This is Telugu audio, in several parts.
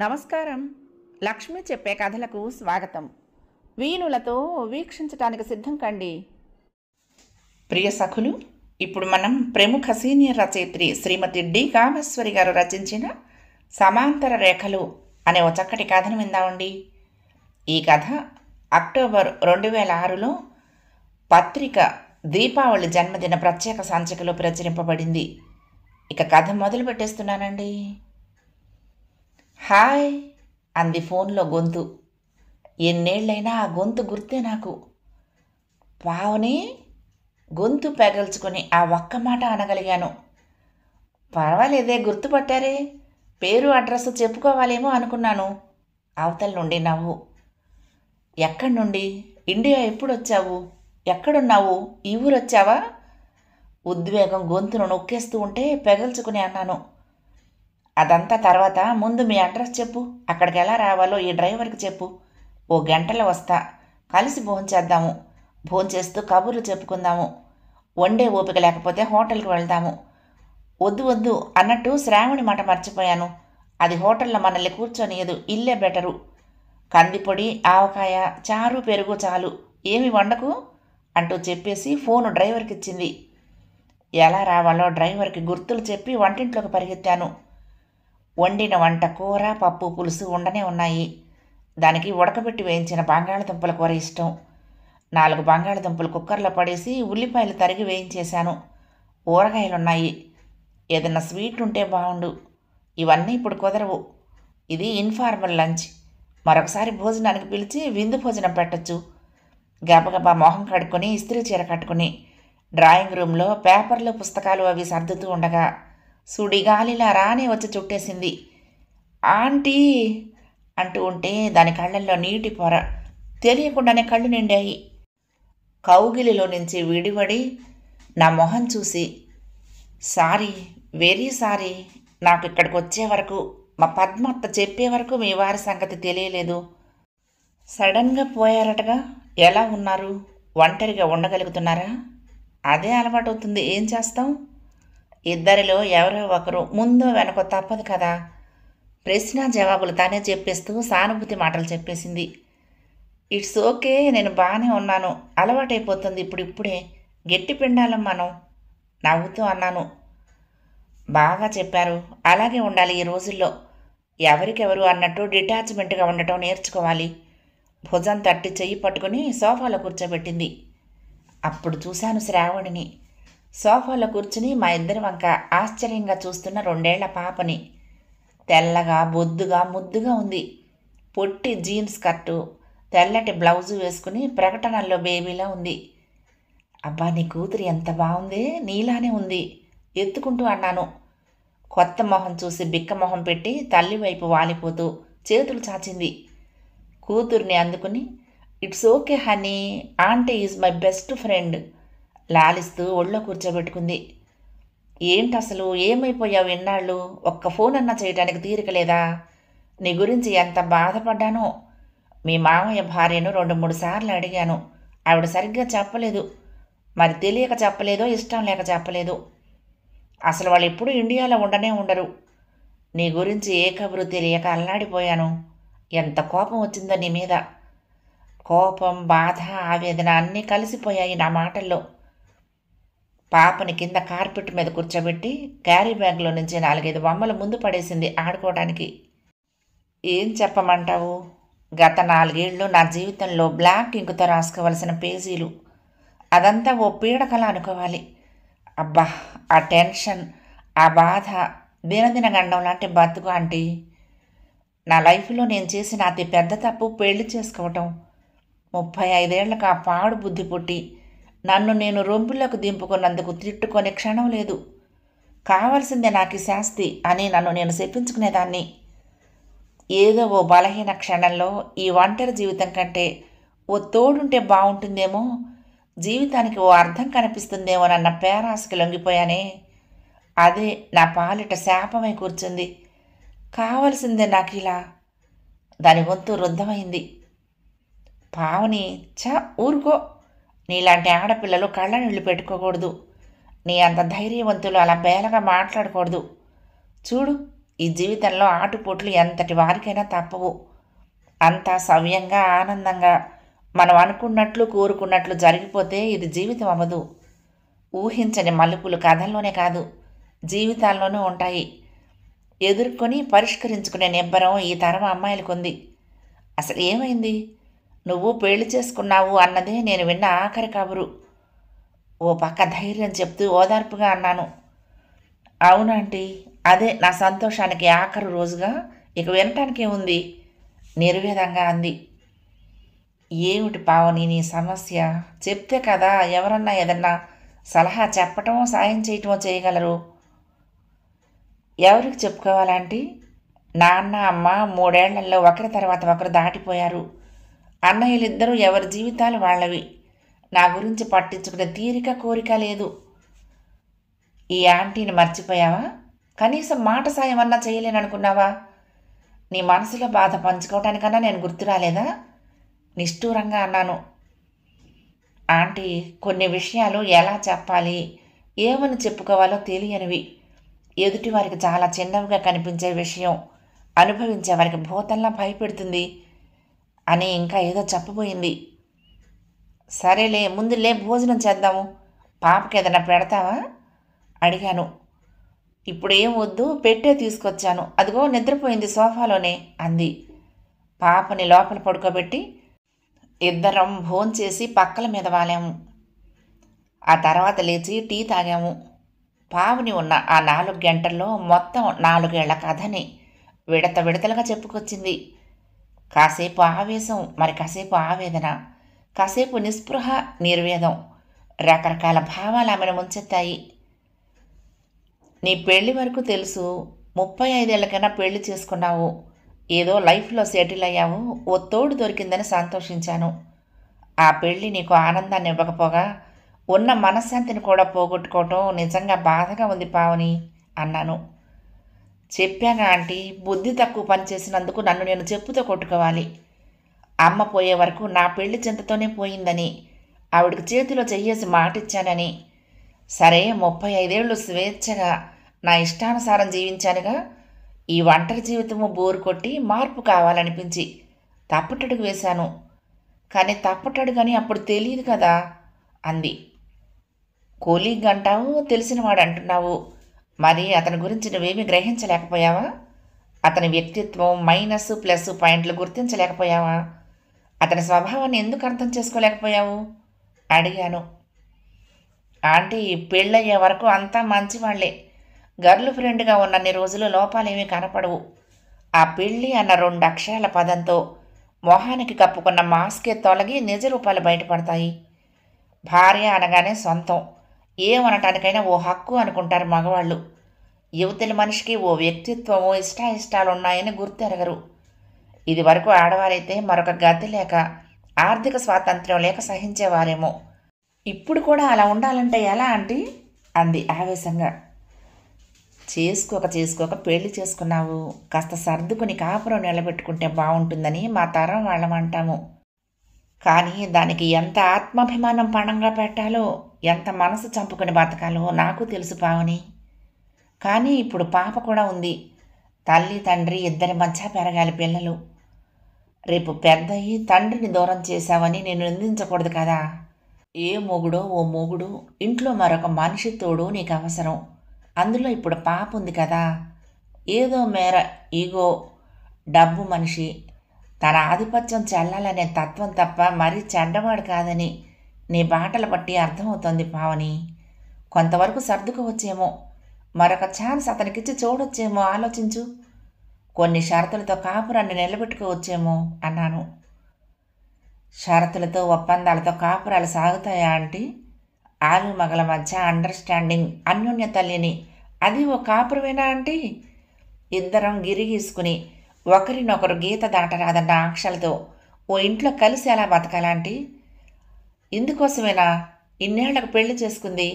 నమస్కారం. లక్ష్మి చెప్పే కథలకు స్వాగతం. వీణులతో వీక్షించటానికి సిద్ధం కండి. ప్రియ సఖులు, ఇప్పుడు మనం ప్రముఖ సీనియర్ రచయిత్రి శ్రీమతి డి కామేశ్వరి గారు రచించిన సమాంతర రేఖలు అనే ఒక చక్కటి కథను విందామండి. ఈ కథ అక్టోబర్ 2006లో పత్రిక దీపావళి జన్మదిన ప్రత్యేక సంచికలో ప్రచురింపబడింది. ఇక కథ మొదలు పెట్టేస్తున్నానండి. హాయ్ అంది ఫోన్లో గొంతు. ఎన్నేళ్ళైనా ఆ గొంతు గుర్తే నాకు. పావుని గొంతు పెగల్చుకొని ఆ ఒక్క మాట అనగలిగాను. పర్వాలేదే, గుర్తుపట్టారే, పేరు అడ్రస్ చెప్పుకోవాలేమో అనుకున్నాను. అవతల నుండి నవ్వు. ఎక్కడి నుండి? ఇండియా ఎప్పుడు వచ్చావు? ఎక్కడున్నావు? ఈ ఊరు వచ్చావా? ఉద్వేగం గొంతును నొక్కేస్తూ ఉంటే పెగల్చుకుని అన్నాను. అదంతా తర్వాత, ముందు మీ అడ్రస్ చెప్పు, అక్కడికి ఎలా రావాలో ఈ డ్రైవర్కి చెప్పు. ఓ గంటలో వస్తా, కలిసి భోంచేద్దాము, భోంచేస్తూ కబుర్లు చెప్పుకుందాము. వండే ఓపిక లేకపోతే హోటల్కి వెళ్దాము. వద్దు వద్దు అన్నట్టు శ్రావణి మాట మర్చిపోయాను. అది హోటల్లో మనల్ని కూర్చొనియదు, ఇల్లే బెటరు. కందిపొడి, ఆవకాయ, చారు, పెరుగు చాలు, ఏమి వండకు అంటూ చెప్పేసి ఫోను డ్రైవర్కి ఇచ్చింది. ఎలా రావాలో డ్రైవర్కి గుర్తులు చెప్పి వంటింట్లోకి పరిగెత్తాను. వండిన వంట కూర, పప్పు, పులుసు ఉండనే ఉన్నాయి. దానికి ఉడకబెట్టి వేయించిన బంగాళదుంపల కూర ఇష్టం. 4 బంగాళదుంపలు కుక్కర్లో పడేసి ఉల్లిపాయలు తరిగి వేయించేశాను. ఊరగాయలున్నాయి. ఏదన్నా స్వీట్ ఉంటే బాగుండు. ఇవన్నీ ఇప్పుడు కుదరవు. ఇది ఇన్ఫార్మల్ లంచ్. మరొకసారి భోజనానికి పిలిచి విందు భోజనం పెట్టచ్చు. గబగబా మొహం కడుక్కొని ఇస్త్రీ చీర కట్టుకుని డ్రాయింగ్ రూమ్లో పేపర్లు, పుస్తకాలు అవి సర్దుతూ ఉండగా సుడిగాలిలా రానే వచ్చి చుట్టేసింది. ఆంటీ అంటూ ఉంటే దాని కళ్ళల్లో నీటి పొర. తెలియకుండానే కళ్ళు నిండాయి. కౌగిలిలో నుంచి విడివడి నా మొహం చూసి, సారీ, వెరీ సారీ, నాకు ఇక్కడికి వచ్చే వరకు, మా పద్మత్త చెప్పే వరకు మీ వారి సంగతి తెలియలేదు. సడన్గా పోయారటగా, ఎలా ఉన్నారు? ఒంటరిగా ఉండగలుగుతున్నారా? అదే అలవాటు అవుతుంది, ఏం చేస్తాం? ఇద్దరిలో ఎవరో ఒకరు ముందో వెనకో తప్పదు కదా. ప్రశ్న జవాబులు తానే చెప్పేస్తూ సానుభూతి మాటలు చెప్పేసింది. ఇట్స్ ఓకే, నేను బాగానే ఉన్నాను, అలవాటైపోతుంది ఇప్పుడిప్పుడే, గట్టి పిండాలం మనం, నవ్వుతూ అన్నాను. బాగా చెప్పారు, అలాగే ఉండాలి ఈ రోజుల్లో. ఎవరికెవరు అన్నట్టు డిటాచ్మెంట్గా ఉండటం నేర్చుకోవాలి. భుజం తట్టి చెయ్యి పట్టుకుని సోఫాలో కూర్చోబెట్టింది. అప్పుడు చూశాను శ్రావణిని. సోఫాలో కూర్చుని మా ఇద్దరి వంక ఆశ్చర్యంగా చూస్తున్న 2 ఏళ్ల పాపని. తెల్లగా, బొద్దుగా, ముద్దుగా ఉంది. పొట్టి జీన్స్ కట్టు, తెల్లటి బ్లౌజు వేసుకుని ప్రకటనల్లో బేబీలా ఉంది. అబ్బా, నీ కూతురు ఎంత బాగుందే, నీలానే ఉంది ఎత్తుకుంటూ అన్నాను. కొత్త మొహం చూసి బిక్క మొహం పెట్టి తల్లి వైపు వాలిపోతూ చేతులు చాచింది. కూతుర్ని అందుకుని, it's okay honey, aunty is my best friend లాలిస్తూ ఒళ్ళో కూర్చోబెట్టుకుంది. ఏంటసలు, ఏమైపోయావు ఇన్నాళ్ళు? ఒక్క ఫోన్ అన్నా చేయడానికి తీరిక లేదా? నీ గురించి ఎంత బాధపడ్డానో. మీ మామయ్య భార్యను 2-3 సార్లు అడిగాను. ఆవిడ సరిగ్గా చెప్పలేదు. మరి తెలియక చెప్పలేదో, ఇష్టం లేక చెప్పలేదు. అసలు వాళ్ళు ఎప్పుడూ ఇండియాలో ఉండనే ఉండరు. నీ గురించి ఏ కబురు తెలియక అల్లాడిపోయాను. ఎంత కోపం వచ్చిందో నీ మీద. కోపం, బాధ, ఆవేదన అన్నీ కలిసిపోయాయి నా మాటల్లో. పాపని కింద కార్పెట్ మీద కూర్చోబెట్టి క్యారీ బ్యాగ్లో నుంచి 4-5 బొమ్మలు ముందు పడేసింది ఆడుకోవడానికి. ఏం చెప్పమంటావు? గత 4 ఏళ్ళు నా జీవితంలో బ్లాక్ ఇంకుతో రాసుకోవలసిన పేజీలు. అదంతా ఓ పీడకల అనుకోవాలి. అబ్బా, ఆ టెన్షన్, ఆ బాధ దినదిన గండం లాంటి బతుకు ఆంటీ. నా లైఫ్లో నేను చేసిన అతి పెద్ద తప్పు పెళ్లి చేసుకోవటం. 35 ఏళ్లకు ఆ పాడు బుద్ధి పుట్టి నన్ను నేను రొంపులోకి దింపుకున్నందుకు తిట్టుకొని క్షణం లేదు. కావాల్సిందే నాకు ఈ శాస్తి అని నన్ను నేను చెప్పించుకునేదాన్ని. ఏదో ఓ బలహీన క్షణంలో ఈ ఒంటరి జీవితం కంటే ఓ తోడుంటే బాగుంటుందేమో, జీవితానికి ఓ అర్థం కనిపిస్తుందేమోనన్న పేరాశకి లొంగిపోయానే. అదే నా పాలిట శాపమై కూర్చుంది. కావలసిందే నాకు ఇలా. దాని గొంతు రుద్ధమైంది. పావని, ఊరుకో, నీలాంటి ఆడపిల్లలు కళ్ళ నీళ్ళు పెట్టుకోకూడదు. నీ అంత ధైర్యవంతులు అలా బేలగా మాట్లాడకూడదు. చూడు, ఈ జీవితంలో ఆటుపోట్లు ఎంతటి వారికైనా తప్పవు. అంతా సవ్యంగా ఆనందంగా మనం అనుకున్నట్లు కోరుకున్నట్లు జరిగిపోతే ఇది జీవితం అవ్వదు. ఊహించని మలుపులు కథల్లోనే కాదు, జీవితాల్లోనూ ఉంటాయి. ఎదుర్కొని పరిష్కరించుకునే నిబ్బరం ఈ తరం అమ్మాయిలకుంది. అసలు ఏమైంది? నువ్వు పెళ్లి చేసుకున్నావు అన్నదే నేను విన్న ఆఖరి కబురు. ఓ పక్క ధైర్యం చెప్తూ ఓదార్పుగా అన్నాను. అవునంటీ, అదే నా సంతోషానికి ఆఖరు రోజుగా. ఇక వినటానికే ఉంది, నిర్వేదంగా అంది. ఏమిటి పావని నీ సమస్య? చెప్తే కదా ఎవరన్నా ఏదన్నా సలహా చెప్పటమో సాయం చేయటమో చేయగలరు. ఎవరికి చెప్పుకోవాలంటీ? నాన్న అమ్మ 3 ఏళ్లలో ఒకరి తర్వాత ఒకరు దాటిపోయారు. అన్నయ్యలిద్దరూ ఎవరి జీవితాలు వాళ్ళవి. నా గురించి పట్టించుకునే తీరిక కోరిక లేదు. ఈ ఆంటీని మర్చిపోయావా? కనీసం మాట సాయం అన్నా చేయలేననుకున్నావా? నీ మనసులో బాధ పంచుకోవటానికన్నా నేను గుర్తు రాలేదా? నిష్ఠూరంగా అన్నాను. ఆంటీ, కొన్ని విషయాలు ఎలా చెప్పాలి, ఏమని చెప్పుకోవాలో తెలియనివి. ఎదుటి వారికి చాలా చిన్నవిగా కనిపించే విషయం అనుభవించే వారికి భూతంలా భయపెడుతుంది అని ఇంకా ఏదో చెప్పబోయింది. సరేలే, ముందులే భోజనం చేద్దాము. పాపకి ఏదైనా పెడతావా అడిగాను. ఇప్పుడు ఏం వద్దు, పెట్టే తీసుకొచ్చాను, అదిగో నిద్రపోయింది సోఫాలోనే అంది. పాపని లోపల పడుకోబెట్టి ఇద్దరం భోంచేసి పక్కల మీద వాలాము. ఆ తర్వాత లేచి టీ తాగాము. పావుని ఉన్న ఆ 4 గంటల్లో మొత్తం 4 ఏళ్ల కథని విడత విడతలుగా చెప్పుకొచ్చింది. కాసేపు ఆవేశం, మరి కాసేపు ఆవేదన, కాసేపు నిస్పృహ, నిర్వేదం, రకరకాల భావాలు ఆమెను ముంచెత్తాయి. నీ పెళ్లి వరకు తెలుసు. 35 ఏళ్ళకైనా పెళ్లి చేసుకున్నావు. ఏదో లైఫ్లో సెటిల్ అయ్యావు. ఓ తోడు దొరికిందని సంతోషించాను. ఆ పెళ్ళి నీకు ఆనందాన్ని ఇవ్వకపోగా ఉన్న మనశ్శాంతిని కూడా పోగొట్టుకోవటం నిజంగా బాధగా ఉంది పావని అన్నాను. చెప్పాగా ఆంటీ, బుద్ధి తక్కువ పని చేసినందుకు నన్ను నేను చెప్పుతో కొట్టుకోవాలి. అమ్మ పోయే వరకు నా పెళ్లి చింతతోనే పోయిందని, ఆవిడకి చేతిలో చెయ్యేసి మాటిచ్చానని. సరే, 35 ఏళ్ళు స్వేచ్ఛగా నా ఇష్టానుసారం జీవించానుగా. ఈ ఒంటరి జీవితము బోరు కొట్టి మార్పు కావాలనిపించి తప్పటడుగు వేశాను. కానీ తప్పటడుగని అప్పుడు తెలియదు కదా అంది. కోలీగ్ అంటావు, తెలిసినవాడు అంటున్నావు. మరి అతని గురించి నువ్వేమీ గ్రహించలేకపోయావా? అతని వ్యక్తిత్వం మైనస్ ప్లస్ పాయింట్లు గుర్తించలేకపోయావా? అతని స్వభావాన్ని ఎందుకు అర్థం చేసుకోలేకపోయావు అడిగాను. ఆంటీ, పెళ్ళయ్యే వరకు అంతా మంచివాళ్లే. గర్ల్ ఫ్రెండ్గా ఉన్నన్ని రోజులు లోపాలేమీ కనపడవు. ఆ పెళ్ళి అన్న 2 అక్షరాల పదంతో మొహానికి కప్పుకున్న మాస్కే తొలగి నిజ రూపాలు బయటపడతాయి. భార్య అనగానే సొంతం, ఏమనటానికైనా ఓ హక్కు అనుకుంటారు మగవాళ్ళు. యువతల మనిషికి ఓ వ్యక్తిత్వమో ఇష్టాయిష్టాలు ఉన్నాయని గుర్తెరగరు. ఇది వరకు ఆడవారైతే మరొక గతి లేక, ఆర్థిక స్వాతంత్ర్యం లేక సహించేవారేమో. ఇప్పుడు కూడా అలా ఉండాలంటే ఎలా ఆంటీ అంది ఆవేశంగా. చేసుకోక పెళ్లి చేసుకున్నావు. కాస్త సర్దుకుని కాపురం నిలబెట్టుకుంటే బాగుంటుందని మా తరం వాళ్ళం అంటాము. కానీ దానికి ఎంత ఆత్మాభిమానం పణంగా పెట్టాలో, ఎంత మనసు చంపుకుని బతకాలో నాకు తెలుసు పావని. కానీ ఇప్పుడు పాప కూడా ఉంది. తల్లి తండ్రి ఇద్దరి మధ్య పెరగాలి పిల్లలు. రేపు పెద్దయి తండ్రిని దూరం చేశావని నేను నిందించకూడదు కదా. ఏ మొగుడో ఓ మొగుడు, ఇంట్లో మరొక మనిషి తోడు నీకు అవసరం. అందులో ఇప్పుడు పాప ఉంది కదా. ఏదో మేర ఈగో, డబ్బు మనిషి, తన ఆధిపత్యం చెల్లాలనే తత్వం తప్ప మరీ చెడ్డవాడు కాదని నీ బాటలు బట్టి అర్థమవుతోంది పావని. కొంతవరకు సర్దుకోవచ్చేమో, మరొక ఛాన్స్ అతనికిచ్చి చూడొచ్చేమో. ఆలోచించు. కొన్ని షరతులతో కాపురాన్ని నిలబెట్టుకోవచ్చేమో అన్నాను. షరతులతో ఒప్పందాలతో కాపురాలు సాగుతాయా ఆంటీ? ఆలు మగల మధ్య అండర్స్టాండింగ్, అన్యోన్యత లేని అది ఓ కాపురమేనా ఆంటీ? ఇద్దరం గిరిగీసుకుని ఒకరినొకరు గీత దాటరాదన్న ఆంక్షలతో ఓ ఇంట్లో కలిసి ఎలా బతకాలాంటీ? ఇందుకోసమేనా ఇన్నేళ్లకు పెళ్లి చేసుకుంది?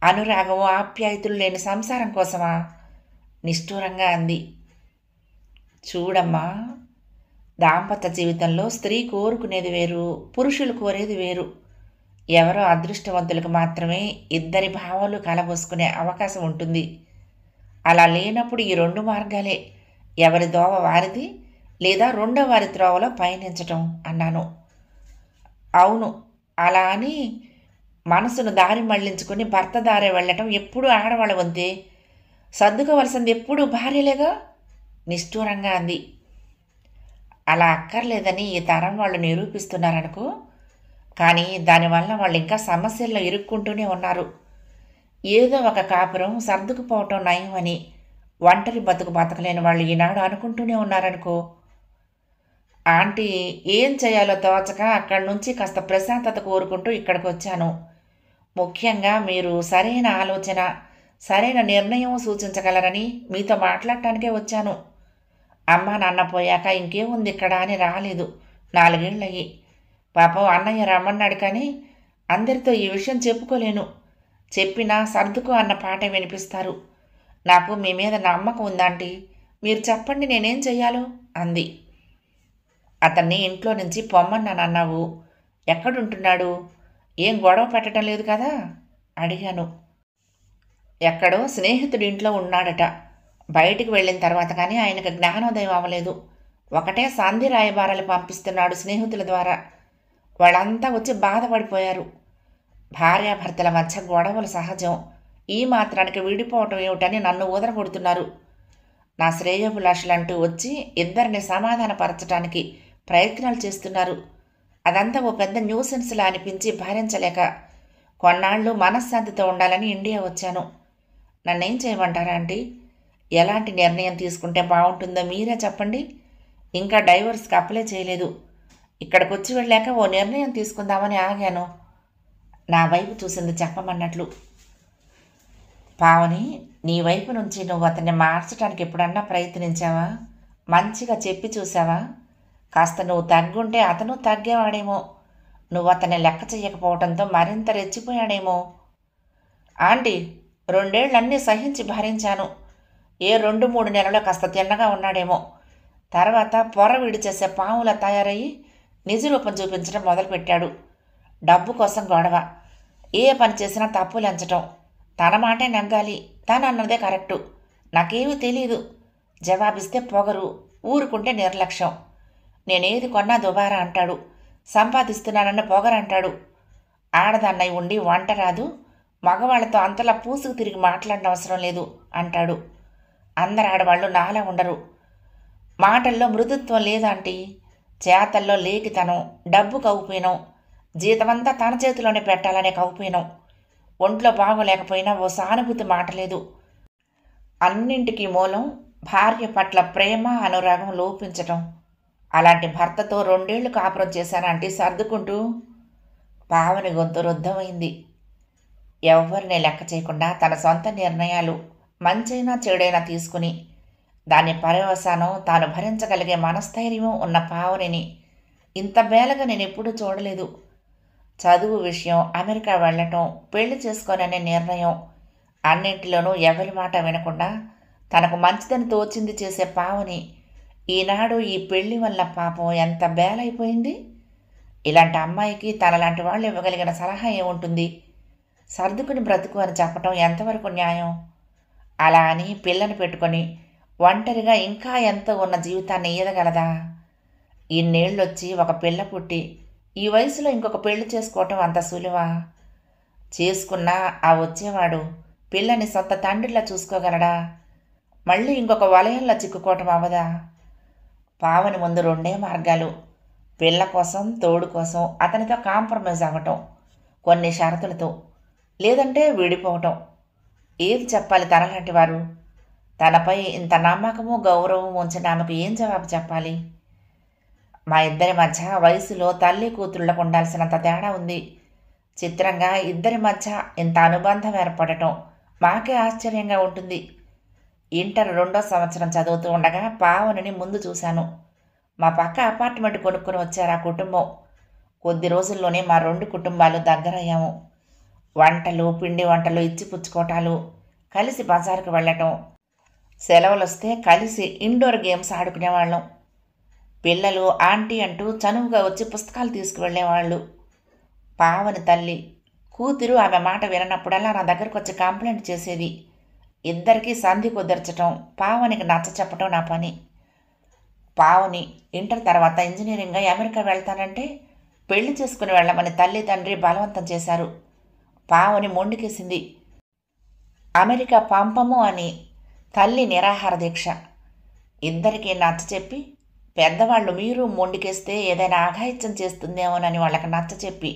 అనురాగం ఆప్యాయతలు లేని సంసారం కోసమా? నిష్ఠూరంగా అంది. చూడమ్మా, దాంపత్య జీవితంలో స్త్రీ కోరుకునేది వేరు, పురుషులు కోరేది వేరు. ఎవరో అదృష్టవంతులకు మాత్రమే ఇద్దరి భావాలు కలబోసుకునే అవకాశం ఉంటుంది. అలా లేనప్పుడు ఈ 2 మార్గాలే. ఎవరి దోవ వారిది, లేదా రెండో వారి త్రోవలో పయనించటం అన్నాను. అవును. అలా అని మనసును దారి మళ్లించుకుని భర్త దారే వెళ్ళటం ఎప్పుడూ ఆడవాళ్ళ వంతే. సర్దుకోవలసింది ఎప్పుడూ భార్యలేగా నిష్ఠూరంగా అంది. అలా అక్కర్లేదని ఈ తరం వాళ్ళు నిరూపిస్తున్నారనుకో. కానీ దానివల్ల వాళ్ళు ఇంకా సమస్యల్లో ఇరుక్కుంటూనే ఉన్నారు. ఏదో ఒక కాపురం సర్దుకుపోవటం నయం అని ఒంటరి బతుకు బతకలేని వాళ్ళు ఈనాడు అనుకుంటూనే ఉన్నారనుకో. ఆంటీ ఏం చేయాలో తోచక అక్కడి నుంచి కాస్త ప్రశాంతత కోరుకుంటూ ఇక్కడికి వచ్చాను. ముఖ్యంగా మీరు సరైన ఆలోచన, సరైన నిర్ణయం సూచించగలరని మీతో మాట్లాడటానికే వచ్చాను. అమ్మ నాన్న పోయాక ఇంకేముంది ఇక్కడ అని రాలేదు. 4 ఏళ్ళయ్యి. పాపం అన్నయ్య రమ్మన్నాడు కానీ అందరితో ఈ విషయం చెప్పుకోలేను. చెప్పినా సర్దుకో అన్న పాట వినిపిస్తారు. నాకు మీ మీద నమ్మకం ఉందాంటీ. మీరు చెప్పండి నేనేం చెయ్యాలో అంది. అతన్ని ఇంట్లో నుంచి పొమ్మన్నానన్నావు. ఎక్కడుంటున్నాడు? ఏం గొడవ పెట్టడం లేదు కదా అడిగాను. ఎక్కడో స్నేహితుడి ఇంట్లో ఉన్నాడట. బయటికి వెళ్ళిన తర్వాత కానీ ఆయనకు జ్ఞానోదయం అవ్వలేదు. ఒకటే సంధి రాయబారాలు పంపిస్తున్నాడు స్నేహితుల ద్వారా. వాళ్ళంతా వచ్చి బాధపడిపోయారు. భార్యాభర్తల మధ్య గొడవలు సహజం. ఈ మాత్రానికి విడిపోవటం ఏమిటని నన్ను ఊదరగొడుతున్నారు. నా శ్రేయోభిలాషులంటూ వచ్చి ఇద్దరిని సమాధానపరచడానికి ప్రయత్నాలు చేస్తున్నారు. అదంతా ఓ పెద్ద న్యూసెన్స్లా అనిపించి భరించలేక కొన్నాళ్ళు మనశ్శాంతితో ఉండాలని ఇండియా వచ్చాను. నన్నేం చేయమంటారా ఆంటీ? ఎలాంటి నిర్ణయం తీసుకుంటే బాగుంటుందో మీరే చెప్పండి. ఇంకా డైవర్స్కి అప్లై చేయలేదు. ఇక్కడికి వచ్చి వెళ్ళాక ఓ నిర్ణయం తీసుకుందామని ఆగాను. నా వైపు చూసింది చెప్పమన్నట్లు. పావని, నీ వైపు నుంచి నువ్వు అతన్ని మార్చడానికి ఎప్పుడన్నా ప్రయత్నించావా? మంచిగా చెప్పి చూసావా? కాస్త నువ్వు తగ్గుంటే అతను తగ్గేవాడేమో. నువ్వు అతన్ని లెక్క చెయ్యకపోవడంతో మరింత రెచ్చిపోయాడేమో. ఆంటీ, 2 ఏళ్ళన్నీ సహించి భరించాను. ఏ 2-3 నెలలో కాస్త తిన్నగా ఉన్నాడేమో. తర్వాత పొర విడిచేసే పాములా తయారయ్యి నిజరూపం చూపించడం మొదలుపెట్టాడు. డబ్బు కోసం గొడవ. ఏ పని చేసినా తప్పులంచటం. తన మాటే నగ్గాలి, తను అన్నదే కరెక్టు. నాకేమీ తెలీదు. జవాబిస్తే పొగరు, ఊరుకుంటే నిర్లక్ష్యం. నేనేది కొన్నా దుబారా అంటాడు. సంపాదిస్తున్నానన్న పొగరంటాడు. ఆడదాన్నై ఉండి వంట రాదు, మగవాళ్లతో అంతలా పూసుకు తిరిగి మాట్లాడిన అవసరం లేదు అంటాడు. అందరు ఆడవాళ్ళు నాలా ఉండరు. మాటల్లో మృదుత్వం లేదాంటీ. చేతల్లో లేకితనం, డబ్బు కౌపీనం, జీతమంతా తన చేతిలోనే పెట్టాలనే కౌపీనం. ఒంట్లో బాగోలేకపోయినా ఓ సానుభూతి మాట లేదు. అన్నింటికీ మూలం భార్య పట్ల ప్రేమ, అనురాగం లోపించటం. అలాంటి భర్తతో 2 ఏళ్లు కాపురం చేశానంటే సర్దుకుంటూ. పావని గొంతు రుద్ధమైంది. ఎవరిని లెక్క చేయకుండా తన సొంత నిర్ణయాలు మంచైనా చెడైనా తీసుకుని దాని పర్యవసానం తాను భరించగలిగే మనస్థైర్యం ఉన్న పావనిని ఇంత బేలగా నేను ఎప్పుడూ చూడలేదు. చదువు విషయం, అమెరికా వెళ్ళటం, పెళ్లి చేసుకోననే నిర్ణయం, అన్నింటిలోనూ ఎవరి మాట వినకుండా తనకు మంచిదని తోచింది చేసే పావని ఈనాడు ఈ పెళ్లి వల్ల పాపం ఎంత బేలైపోయింది. ఇలాంటి అమ్మాయికి తనలాంటి వాళ్ళు ఇవ్వగలిగిన సలహా ఏముంటుంది? సర్దుకుని బ్రతుకు అని చెప్పటం ఎంతవరకు న్యాయం? అలా అని పిల్లని పెట్టుకొని ఒంటరిగా ఇంకా ఎంతో ఉన్న జీవితాన్ని ఈదగలదా? ఇన్నేళ్ళొచ్చి ఒక పిల్ల పుట్టి ఈ వయసులో ఇంకొక పెళ్లి చేసుకోవటం అంత సులువా? చేసుకున్నా ఆ వచ్చేవాడు పిల్లని సొంత తండ్రిలా చూసుకోగలడా? మళ్ళీ ఇంకొక వలయంలో చిక్కుకోవటం అవ్వదా? పావని ముందు 2 మార్గాలు. పిల్ల కోసం, తోడు కోసం అతనితో కాంప్రమైజ్ అవ్వటం, కొన్ని షరతులతో. లేదంటే విడిపోవటం. ఏది చెప్పాలి తనలాంటి వారు? తనపై ఇంత నమ్మకము, గౌరవం ఉంచిన ఆమెకు ఏం జవాబు చెప్పాలి? మా ఇద్దరి మధ్య వయసులో తల్లి కూతుళ్లకు ఉండాల్సినంత తేడా ఉంది. చిత్రంగా ఇద్దరి మధ్య ఇంత అనుబంధం ఏర్పడటం మాకే ఆశ్చర్యంగా ఉంటుంది. ఇంటర్ 2వ సంవత్సరం చదువుతూ ఉండగా పావనిని ముందు చూశాను. మా పక్క అపార్ట్మెంట్ కొనుక్కొని వచ్చారు ఆ కుటుంబం. కొద్ది రోజుల్లోనే మా 2 కుటుంబాలు దగ్గరయ్యాము. వంటలు, పిండి వంటలు ఇచ్చిపుచ్చుకోవటాలు, కలిసి బజారుకు వెళ్ళటం, సెలవులు వస్తే కలిసి ఇండోర్ గేమ్స్ ఆడుకునేవాళ్ళం. పిల్లలు ఆంటీ అంటూ చనువుగా వచ్చి పుస్తకాలు తీసుకువెళ్ళేవాళ్ళు. పావని తల్లి కూతురు ఆమె మాట విననప్పుడల్లా నా దగ్గరకు వచ్చి కంప్లైంట్ చేసేది. ఇద్దరికీ సంధి కుదర్చటం, పావనికి నచ్చ చెప్పటం నా పని. పావని ఇంటర్ తర్వాత ఇంజనీరింగ్గా అమెరికా వెళ్తానంటే పెళ్లి చేసుకుని వెళ్ళమని తల్లి తండ్రి బలవంతం చేశారు. పావని మొండికేసింది. అమెరికా పంపము అని తల్లి నిరాహార దీక్ష. ఇద్దరికీ నచ్చ చెప్పి, పెద్దవాళ్ళు మీరు మొండికేస్తే ఏదైనా ఆఘాయిత్యం చేస్తుందేమోనని వాళ్ళకి నచ్చ చెప్పి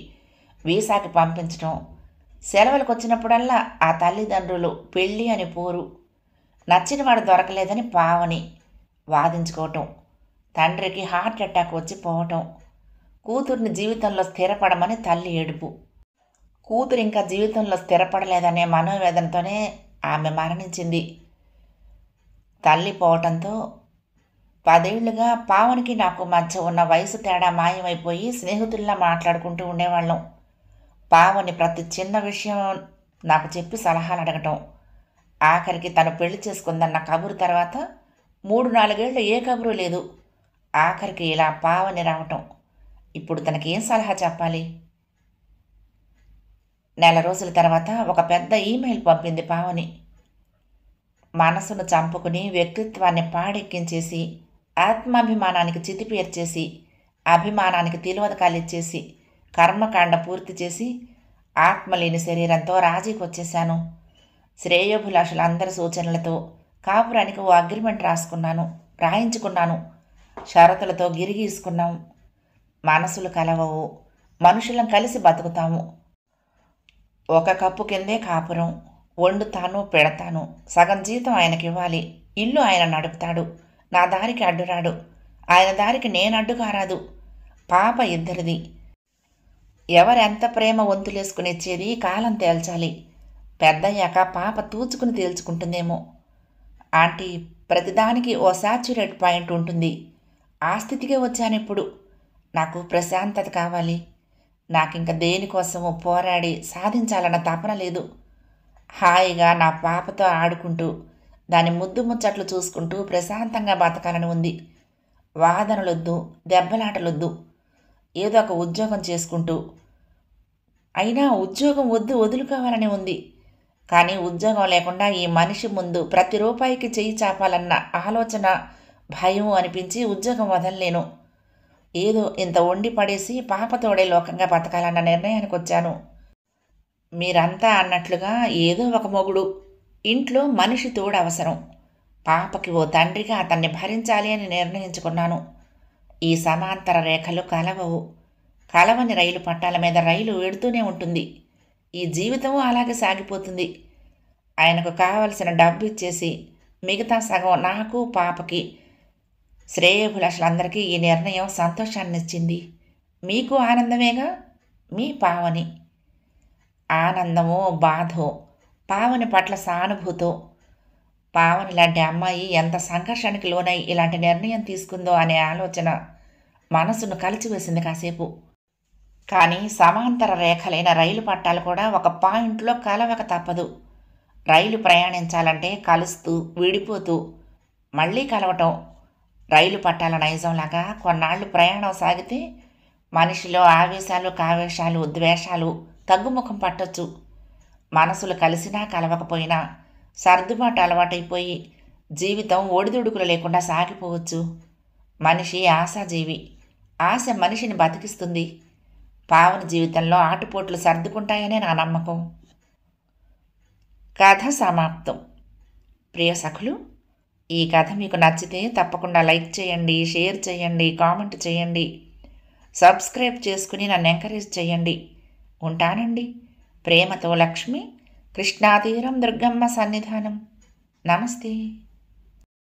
వీసాకి పంపించడం. సెలవులకు వచ్చినప్పుడల్లా ఆ తల్లిదండ్రులు పెళ్ళి అని పోరు. నచ్చినవాడు దొరకలేదని పావని వాదించుకోవటం. తండ్రికి హార్ట్ అటాక్ వచ్చి పోవటం. కూతుర్ని జీవితంలో స్థిరపడమని తల్లి ఏడుపు. కూతురు ఇంకా జీవితంలో స్థిరపడలేదనే మనోవేదనతోనే ఆమె మరణించింది. తల్లి పోవటంతో 10 ఏళ్లుగా పావనికి నాకు మధ్య ఉన్న వయసు తేడా మాయమైపోయి స్నేహితుల్లా మాట్లాడుకుంటూ ఉండేవాళ్ళం. పావని ప్రతి చిన్న విషయం నాకు చెప్పి సలహాలు అడగటం. ఆఖరికి తను పెళ్లి చేసుకుందన్న కబురు తర్వాత 3-4 ఏళ్ళు ఏ కబురు లేదు. ఆఖరికి ఇలా పావని రావటం. ఇప్పుడు తనకి ఏం సలహా చెప్పాలి? నెల రోజుల తర్వాత ఒక పెద్ద ఈమెయిల్ పంపింది పావని. మనసును చంపుకుని వ్యక్తిత్వాన్ని పాడెక్కించేసి, ఆత్మాభిమానానికి చితిపేర్చేసి, అభిమానానికి తిలోదకాలిచ్చేసి, కర్మకాండ పూర్తి చేసి, ఆత్మలేని శరీరంతో రాజీకొచ్చేశాను. శ్రేయోభిలాషులందరి సూచనలతో కాపురానికి ఓ అగ్రిమెంట్ రాయించుకున్నాను. షరతులతో గిరిగీసుకున్నాం. మనసులు కలవవు, మనుషులం కలిసి బతుకుతాము. ఒక కప్పు కిందే కాపురం. వండుతాను, పెడతాను. సగం జీతం ఆయనకివ్వాలి. ఇల్లు ఆయన నడుపుతాడు. నా దారికి అడ్డురాడు. ఆయన దారికి నేను అడ్డుకారాదు. పాప ఇద్దరిది. ఎవరెంత ప్రేమ వంతులేసుకునిచ్చేది కాలం తేల్చాలి. పెద్దయ్యాక పాప తూచుకుని తేల్చుకుంటుందేమో. ఆంటీ, ప్రతిదానికి ఓ సాచ్యురేట్ పాయింట్ ఉంటుంది. ఆ స్థితికే వచ్చానిప్పుడు. నాకు ప్రశాంతత కావాలి. నాకింక దేనికోసమో పోరాడి సాధించాలన్న తపన లేదు. హాయిగా నా పాపతో ఆడుకుంటూ, దాని ముద్దు ముచ్చట్లు చూసుకుంటూ ప్రశాంతంగా బతకాలని ఉంది. వాదనలొద్దు, దెబ్బలాటలొద్దు. ఏదో ఒక ఉద్యోగం చేసుకుంటూ. అయినా ఉద్యోగం వదులుకోవాలని ఉంది. కానీ ఉద్యోగం లేకుండా ఈ మనిషి ముందు ప్రతి రూపాయికి చెయ్యి చాపాలన్న ఆలోచన, భయం అనిపించి ఉద్యోగం వదలలేను. ఏదో ఇంత వండి పడేసి పాపతోడే లోకంగా బతకాలన్న నిర్ణయానికి వచ్చాను. మీరంతా అన్నట్లుగా ఏదో ఒక మొగుడు, ఇంట్లో మనిషి తోడు అవసరం. పాపకి ఓ తండ్రిగా అతన్ని భరించాలి అని నిర్ణయించుకున్నాను. ఈ సమాంతర రేఖలు కలవవు. కలవని రైలు పట్టాల మీద రైలు వెడుతూనే ఉంటుంది. ఈ జీవితము అలాగే సాగిపోతుంది. ఆయనకు కావలసిన డబ్బు ఇచ్చేసి మిగతా సగం నాకు, పాపకి. శ్రేయోభిలాషులందరికీ ఈ నిర్ణయం సంతోషాన్నిచ్చింది. మీకు ఆనందమేగా? మీ పావని. ఆనందమో బాధో, పావని పట్ల సానుభూతో. పావని లాంటి అమ్మాయి ఎంత సంఘర్షానికి లోనై ఇలాంటి నిర్ణయం తీసుకుందో అనే ఆలోచన మనసును కలిచివేసింది కాసేపు. కానీ సమాంతర రేఖలైన రైలు పట్టాలు కూడా ఒక పాయింట్లో కలవక తప్పదు. రైలు ప్రయాణించాలంటే కలుస్తూ, విడిపోతూ, మళ్ళీ కలవటం. రైలు పట్టాల నైజంలాగా కొన్నాళ్ళు ప్రయాణం సాగితే మనిషిలో ఆవేశాలు, కావేశాలు, ద్వేషాలు తగ్గుముఖం పట్టొచ్చు. మనసులు కలిసినా కలవకపోయినా సర్దుబాటు అలవాటైపోయి జీవితం ఒడిదుడుకులు లేకుండా సాగిపోవచ్చు. మనిషి ఆశాజీవి. ఆశ మనిషిని బతికిస్తుంది. పావని జీవితంలో ఆటుపోట్లు సర్దుకుంటాయనే నా నమ్మకం. కథ సమాప్తం. ప్రియ సఖులు, ఈ కథ మీకు నచ్చితే తప్పకుండా లైక్ చేయండి, షేర్ చేయండి, కామెంట్ చేయండి, సబ్స్క్రైబ్ చేసుకుని నన్ను ఎంకరేజ్ చేయండి. ఉంటానండి. ప్రేమతో లక్ష్మి, కృష్ణాతీరం దుర్గమ్మ సన్నిధానం. నమస్తే.